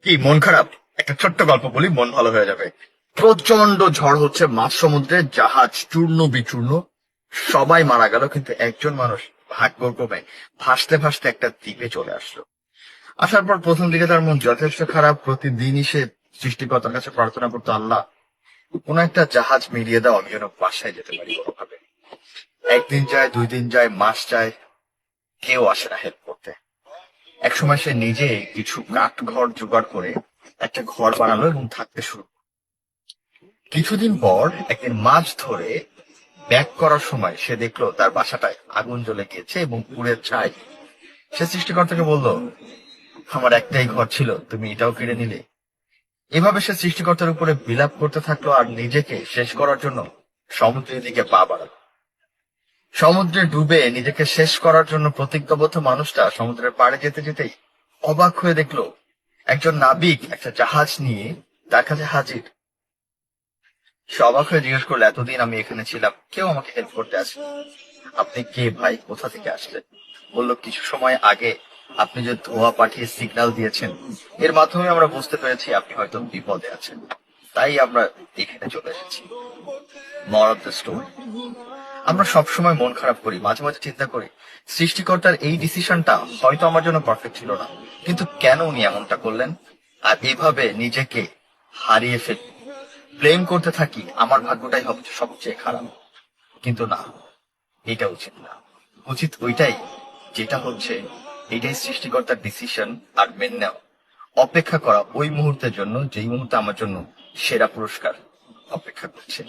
কি মন খারাপ? একটা ছোট্ট গল্প বলি, মন ভালো হয়ে যাবে। প্রচন্ড ঝড় হচ্ছে, মাঝ সমুদ্রে জাহাজ চূর্ণ বিচূর্ণ, সবাই মারা গেল, কিন্তু একজন মানুষ ভাগ্যক্রমে ভাসতে ভাসতে একটা দ্বীপে চলে আসলো। আসার পর প্রথম দিকে তার মন যথেষ্ট খারাপ। প্রতিদিনই সে সৃষ্টিকর্তার কাছে প্রার্থনা করতো, আল্লাহ কোন একটা জাহাজ মিলিয়ে দাও, আমি যেন বাসায় যেতে পারি কোনোভাবে। একদিন যায়, 2 দিন যায়, মাস যায়, কেউ আসে না হেল্প করতে। একসময় সে নিজে কিছু কাঠ ঘর জোগাড় করে একটা ঘর বানালো এবং থাকতে শুরু করলো। কিছুদিন পর একদিন মাছ ধরে ব্যাক করার সময় সে দেখলো তার বাসাটায় আগুন জ্বলে গিয়েছে এবং পুড়ে ছাই। সে সৃষ্টিকর্তাকে বলল, আমার একটাই ঘর ছিল, তুমি এটাও কেড়ে নিলে। এভাবে সে সৃষ্টিকর্তার উপরে বিলাপ করতে থাকলো আর নিজেকে শেষ করার জন্য সমুদ্রের দিকে পা বাড়ালো। সমুদ্রে ডুবে নিজেকে শেষ করার জন্য প্রতিজ্ঞাবদ্ধ মানুষটা সমুদ্রের পাড়ে যেতে যেতেই অবাক হয়ে দেখলো একজন নাবিক একটা জাহাজ নিয়ে তার কাছে হাজির। সে অবাক হয়ে জিজ্ঞেস করলো, এতদিন আমি এখানে ছিলাম, কেউ আমাকে হেল্প করতে আসে? আপনি কে ভাই, কোথা থেকে আসলেন? বলল, কিছু সময় আগে আপনি যে ধোঁয়া পাঠিয়ে সিগন্যাল দিয়েছেন, এর মাধ্যমে আমরা বুঝতে পেরেছি আপনি হয়তো বিপদে আছেন, তাই আমরা এখানে চলে এসেছি। মোরাল অফ দ্য স্টোরি, আমরা সবসময় মন খারাপ করি, মাঝে মাঝে চিন্তা করি সৃষ্টিকর্তার এই ডিসিশনটা হয়তো আমার জন্য পারফেক্ট ছিল না, কিন্তু কেন উনি এমনটা করলেন? আর এভাবে নিজেকে হারিয়ে ফেলি, ব্লেম করতে থাকি, আমার ভাগ্যটাই হবে সবচেয়ে খারাপ। কিন্তু না, এটা উচিত না। উচিত ওইটাই যেটা হচ্ছে, এটাই সৃষ্টিকর্তার ডিসিশন। আর মেনে নেওয়া, অপেক্ষা করা ওই মুহূর্তের জন্য যেই মুহূর্তে আমার জন্য সেরা পুরস্কার অপেক্ষা করছে।